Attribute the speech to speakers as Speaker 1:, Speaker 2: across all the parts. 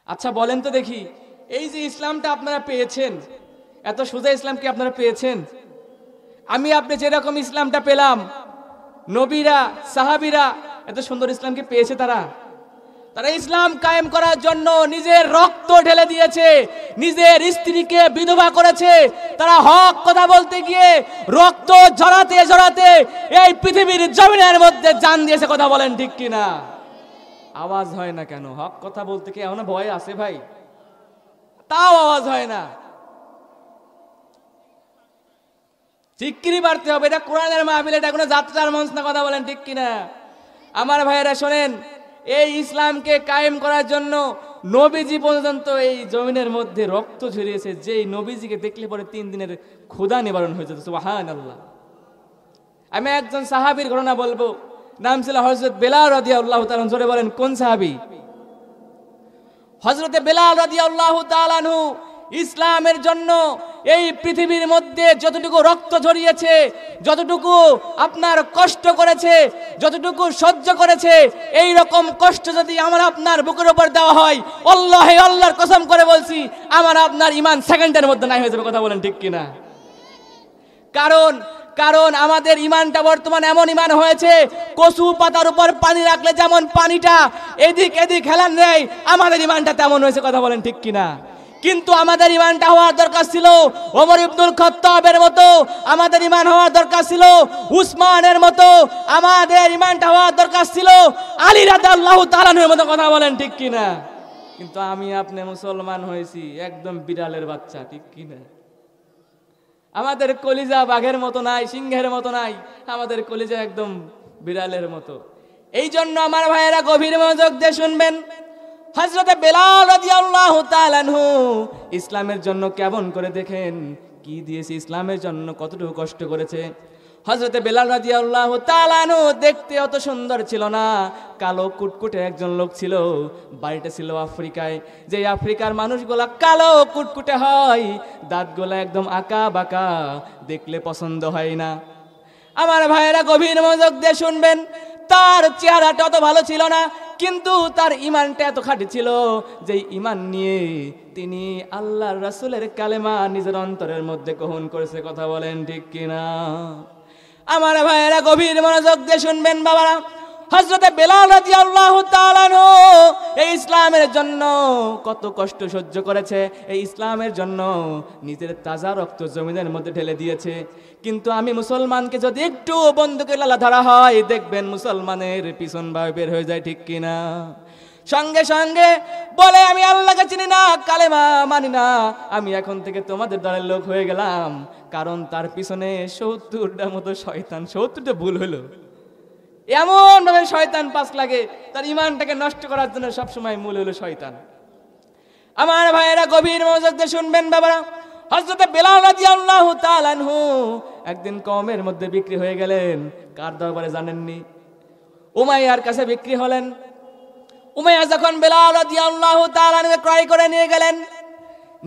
Speaker 1: আচ্ছা বলেন তো দেখি, এই যে ইসলামটা আপনারা পেয়েছেন, এত সোজা ইসলাম কি আপনারা পেয়েছেন? আমি আপনি যেরকম ইসলামটা পেলাম, নবীরা সাহাবীরা এত সুন্দর ইসলাম কি পেয়েছে তারা? তারা ইসলাম কায়েম করার জন্য নিজের রক্ত ঢেলে দিয়েছে, নিজের স্ত্রীকে বিধবা করেছে। তারা হক কথা বলতে গিয়ে রক্ত ঝরাতে ঝরাতে এই পৃথিবীর জমিনের মধ্যে জান দিয়েছে। কথা বলেন ঠিক কিনা? আওয়াজ হয় না কেন? হক কথা বলতে কি এমন ভয় আছে ভাই? তাও আওয়াজ হয় না। চিৎকার বাড়তে হবে। এটা কোরআনের মাহফিল, এটা কোনো যাত্রার মঞ্চ না। কথা বলেন ঠিক কিনা? আমার ভাইয়েরা শোনেন, এই ইসলামকে কায়েম করার জন্য নবীজি পর্যন্ত এই জমিনের মধ্যে রক্ত ঝরিয়েছে। যেই নবীজিকে দেখলে পরে 3 দিনের ক্ষুধা নিবারণ হয়ে যেত। সুবহানাল্লাহ। আমি একজন সাহাবীর ঘটনা বলবো, নাম ছিল হযরত বেলাল রাদিয়াল্লাহু তাআলা। জোরে বলেন কোন সাহাবী? হযরত বেলাল রাদিয়াল্লাহু তাআলা আনহু ইসলামের জন্য এই পৃথিবীর মধ্যে যতটুকু রক্ত ঝরিয়েছে, যতটুকু আপনার কষ্ট করেছে, যতটুকু সহ্য করেছে, এই রকম কষ্ট যদি আমার আপনার বুকের উপর দেওয়া হয়, আল্লাহে আল্লাহর কসম করে বলছি, আমার আপনার ঈমান সেকেন্ডের মধ্যে নাই হয়ে যাবে। কথা বলেন ঠিক কিনা? কারণ আমাদের ঈমানটা বর্তমান এমন ঈমান হয়েছে, কচু পাতার উপর পানি রাখলে যেমন পানিটা এদিক এদিক হেলান দেয়, আমাদের ঈমানটা তেমন হয়েছে। কথা বলেন ঠিক কিনা? কিন্তু আমাদের ঈমানটা হওয়ার দরকার ছিল ওমর ইবনুল খাত্তাবের মতো, আমাদের ঈমান হওয়ার দরকার ছিল উসমানের মতো, আমাদের ঈমানটা হওয়ার দরকার ছিল আলী রাদিয়াল্লাহু তাআলার মতো। কথা বলেন ঠিক কিনা? কিন্তু আমি আপনি মুসলমান হয়েছি একদম বিড়ালের বাচ্চা। ঠিক কিনা? আমাদের কলিজা বাঘের মতো নাই, সিংহের মতো নাই, আমাদের কলিজা একদম বিড়ালের মতো। এই জন্য আমার ভাইয়েরা গভীর মনোযোগ দিয়ে শুনবেন। হযরত বেলাল রাদিয়াল্লাহু তাআলা আনহু ইসলামের জন্য কেমন করে, দেখেন কি দিয়েছে ইসলামের জন্য, কতটুকু কষ্ট করেছে। হযরত বেলাল রাদিয়াল্লাহু তাআলা আনহু দেখতে অত সুন্দর ছিল না, কালো কুটকুটে একজন লোক ছিল। বাড়িটা ছিল আফ্রিকায়। যে আফ্রিকার মানুষগুলা কালো কুটকুটে হয়, দাঁতগুলা একদম আঁকা বাঁকা, দেখলে পছন্দ হয় না। আমার ভাইয়েরা গভীর মনোযোগ দিয়ে শুনবেন। তার চেহারাটা অত ভালো ছিল না, কিন্তু তার ঈমানটা এত খাঁটি ছিল যে ঈমান নিয়ে তিনি আল্লাহর রাসূলের কালেমা নিজের অন্তরের মধ্যে গ্রহণ করেছে। কথা বলেন ঠিক কিনা? আমার ভাইয়েরা গভীর মনোযোগ দিয়ে শুনবেন বাবারা। হযরত বেলাল রাদিয়াল্লাহু তাআলা আনহু এই ইসলামের জন্য কত কষ্ট সহ্য করেছে, এই ইসলামের জন্য নিজের তাজা রক্ত জমিনের মধ্যে ঢেলে দিয়েছে। কিন্তু আমি মুসলমানকে যদি একটু বন্দুকের লালা ধরা হয়, দেখবেন মুসলমানের পিছন ভাবে বের হয়ে যায়। ঠিক কিনা? সঙ্গে সঙ্গে বলে আমি আল্লাহকে চিনি না, কালেমা মানি না, আমি এখন থেকে তোমাদের দলের লোক হয়ে গেলাম। কারণ তার পিছনে 70টা মতো শয়তান, 70টা ভুল হলো, এমন ভাবে শয়তান পাস লাগে, তার ঈমানটাকে নষ্ট করার জন্য সবসময় মূল হলো শয়তান। আমার ভাইয়েরা গভীর মনোযোগ দিয়ে শুনবেন বাবারা। হযরত বেলাল রাদিয়াল্লাহু তাআলা আনহু একদিন কওমের মধ্যে বিক্রি হয়ে গেলেন। কার দরবারে জানেননি? উমাইয়ার কাছে বিক্রি হলেন। উমাইয়া যখন বেলাল রাদিয়াল্লাহু তাআলা আনহুকে ক্রয় করে নিয়ে গেলেন,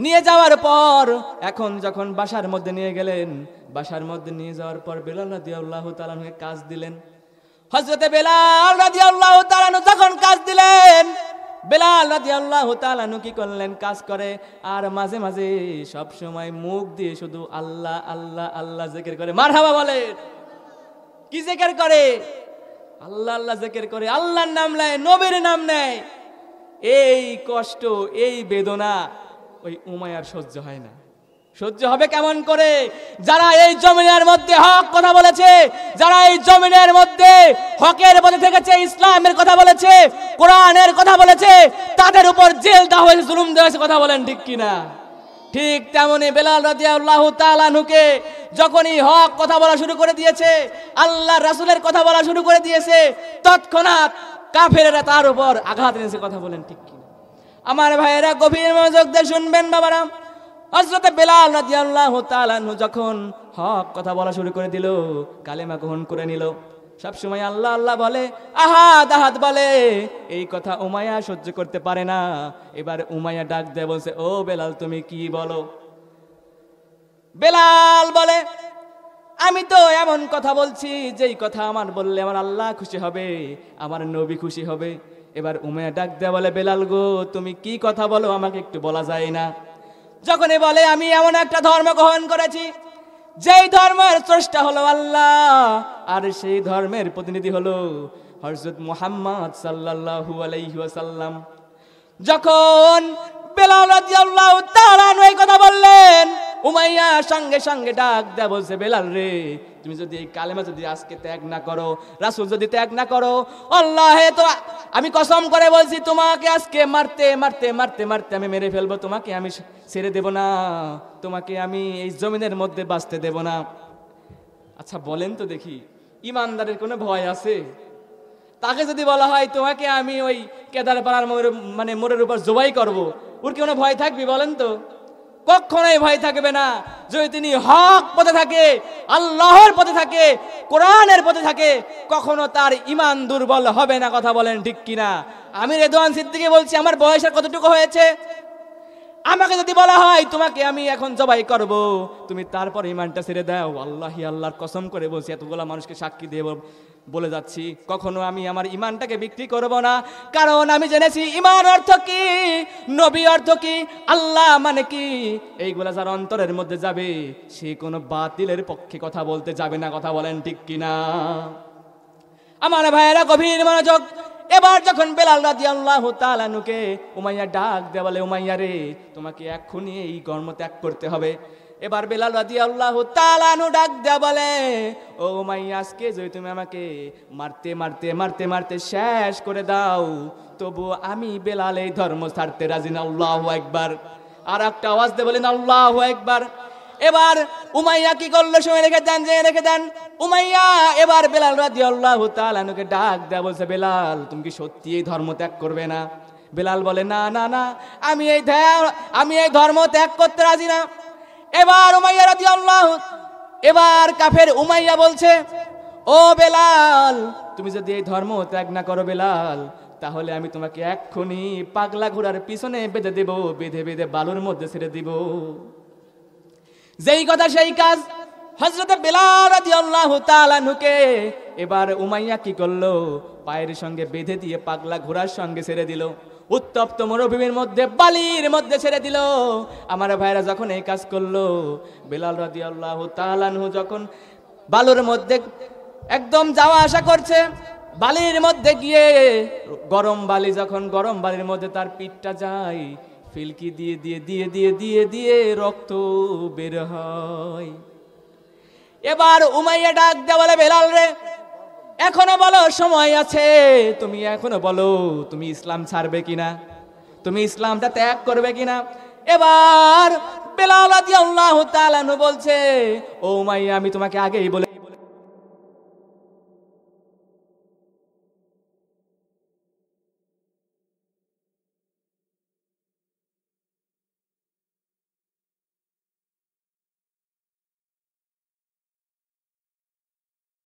Speaker 1: নিয়ে যাওয়ার পর এখন যখন বাসার মধ্যে নিয়ে গেলেন, বাসার মধ্যে নিয়ে যাওয়ার পর বেলাল রাদিয়াল্লাহু তাআলা আনহুকে কাজ দিলেন। হযরত বেলাল রাদিয়াল্লাহু তাআলা আনহু যখন কাজ দিলেন, বেলাল রাদিয়াল্লাহু তাআলা আনহু কি করলেন? কাজ করে আর মাঝে মাঝে সব সময় মুখ দিয়ে শুধু আল্লাহ আল্লাহ আল্লাহ জিকির করে। মারহাবা বলে। কি জিকির করে? আল্লাহ আল্লাহ জিকির করে, আল্লাহর নাম নেয়, নবীর নাম নেয়। এই কষ্ট, এই বেদনা ওই উমাইয়ার সহ্য হয় না। সহ্য হবে কেমন করে? যারা এই জমিনের মধ্যে হক কথা বলেছে, যারা এই জমিনের মধ্যে হকের পথে থেকেছে, ইসলামের কথা বলেছে, কোরআনের কথা বলেছে, তাদের উপর জেল দেওয়া হয়েছে, জুলুম দেওয়া হয়েছে। কথা বলেন ঠিক কিনা? ঠিক তেমনি বেলাল রাদিয়াল্লাহু তাআলা আনহুকে যখনই হক কথা বলা শুরু করে দিয়েছে, আল্লাহ রাসূলের কথা বলা শুরু করে দিয়েছে, তৎক্ষণাৎ কাফেররা তার উপর আঘাত এনেছে। কথা বলেন ঠিক কিনা? আমার ভাইয়েরা গভীর মনোযোগ দিয়ে শুনবেন বাবারা। হযরত বেলাল রাদিয়াল্লাহু তাআলা আনহু যখন হক কথা বলা শুরু করে দিল, কালেমা গ্রহণ করে নিল, সব সময় আল্লাহ আল্লাহ বলে, আহাদ আহাদ বলে, এই কথা উমাইয়া সহ্য করতে পারে না। এবার উমাইয়া ডাক দিয়ে বলছে, ও বেলাল তুমি কি বলো? বেলাল বলে, আমি তো এমন কথা বলছি যেই কথা আমার বললে আমার আল্লাহ খুশি হবে, আমার নবী খুশি হবে। এবার উমাইয়া ডাক দেয়া বলে, বেলাল গো তুমি কি কথা বলো, আমাকে একটু বলা যায় না? যখনই বলে আমি এমন একটা ধর্ম গ্রহণ করেছি যেই ধর্মের স্রষ্টা হলো আল্লাহ, আর সেই ধর্মের প্রতিনিধি হলো হযরত মুহাম্মদ সাল্লাল্লাহু আলাইহি ওয়াসাল্লাম। যখন বেলাল রাদিয়াল্লাহু তাআলা আনহু এই কথা বললেন, উমাইয়া সঙ্গে সঙ্গে ডাক দেয়া বলছে, বেলাল রে তুমি যদি এই কালেমা যদি আজকে ত্যাগ না করো, রাসূল যদি ত্যাগ না করো, আল্লাহে তো আমি কসম করে বলছি তোমাকে আজকে মারতে মারতে মারতে মারতে আমি মেরে ফেলবো, তোমাকে আমি ছেড়ে দেব না, তোমাকে আমি এই জমিনের মধ্যে বাঁচতে দেব না। আচ্ছা বলেন তো দেখি, ইমানদারের কোনো ভয় আছে? তাকে যদি বলা হয় তোমাকে আমি ওই কেদারপাড়ার মোড়ের উপর জবাই করব, ওর কি কোনো ভয় থাকবে বলেন তো? কখনোই ভয় থাকবে না। যদি তিনি হক পথে থাকে, আল্লাহর পথে থাকে, কোরআনের পথে থাকে, কখনো তার ঈমান দুর্বল হবে না। কথা বলেন ঠিক কিনা? আমি রেদওয়ান সিদ্দিকী বলছি, আমার বয়সের কতটুকু হয়েছে, আমাকে যদি বলা হয় তোমাকে আমি এখন জবাই করব, তুমি তারপর ঈমানটা ছেড়ে দাও, আল্লাহি আল্লাহর কসম করে বলছি, এতগুলা মানুষকে সাক্ষী দিয়ে বলে যাচ্ছি, কখনো আমি আমার ঈমানটাকে বিক্রি করব না। কারণ আমি জেনেছি ঈমান অর্থ কি, নবী অর্থ কি, আল্লাহ মানে কি, এইগুলা যার অন্তরের মধ্যে যাবে সে কোনো বাতিলের পক্ষে কথা বলতে যাবে না। কথা বলেন ঠিক কিনা? আমার ভাইয়েরা গভীর মনোযোগ। এবার যখন বেলাল রাদিয়াল্লাহু তাআলা আনহুকে উমাইয়া ডাক দেয়া বলে, উমাইয়া রে তোমাকে এক্ষুনি এই কর্ম ত্যাগ করতে হবে। এবার বেলাল রাদিয়াল্লাহু তাআলা আনহু ডাক দেয়া বলে, ও উমাইয়া আজকে যদি তুমি আমাকে মারতে মারতে মারতে মারতে শেষ করে দাও, তবু আমি বেলাল এই ধর্ম ছাড়তে রাজি না। আল্লাহু আকবার। আর একটা আওয়াজ দিয়ে বলেন আল্লাহু আকবার। এবার উমাইয়া কি করলো শুনে রেখে দেন, যে রেখে দেন। উমাইয়া এবার বেলাল রাদিয়াল্লাহু তাআলা আনহুকে ডাক দেয়া বলছে, বেলাল তুমি কি সত্যি এই ধর্ম ত্যাগ করবে না? বেলাল বলে, না না না, আমি এই ধর্ম ত্যাগ করতে রাজি না। এবার উমাইয়া রাদিয়াল্লাহু, এবার কাফের উমাইয়া বলছে, ও বেলাল তুমি যদি এই ধর্ম ত্যাগ না করো বেলাল, তাহলে আমি তোমাকে এক্ষুনি পাগলা ঘোড়ার পিছনে বেঁধে দেব, বেঁধে বেঁধে বালুর মধ্যে ছেড়ে দিব। যেই কথা সেই কাজ। হযরত বেলাল রাদিয়াল্লাহু তাআলা আনহুকে এবার উমাইয়া কি করলো, পায়ের সঙ্গে বেঁধে দিয়ে পাগলা ঘোড়ার সঙ্গে ছেড়ে দিল, উত্তপ্ত মরুভূমির মধ্যে বালির মধ্যে ছেড়ে দিল। আমার ভাইরা যখন এই কাজ করলো, বেলাল রাদিয়াল্লাহু তাআলা আনহু যখন বালুর মধ্যে একদম যাওয়া আসা করছে, বালির মধ্যে গিয়ে গরম বালি, যখন গরম বালির মধ্যে তার পিঠটা যায়, ফিলকি দিয়ে দিয়ে দিয়ে দিয়ে দিয়ে দিয়ে রক্ত বের হয়। এবার উমাইয়া ডাক দেয়া বলে, বেলাল রে এখনো বলো সময় আছে, তুমি এখনো বলো তুমি ইসলাম ছাড়বে কিনা, তুমি ইসলামটা ত্যাগ করবে কিনা। এবার বেলাল রাদিয়াল্লাহু তাআলা আনহু বলছে, ও উমাইয়া আমি তোমাকে আগেই বলে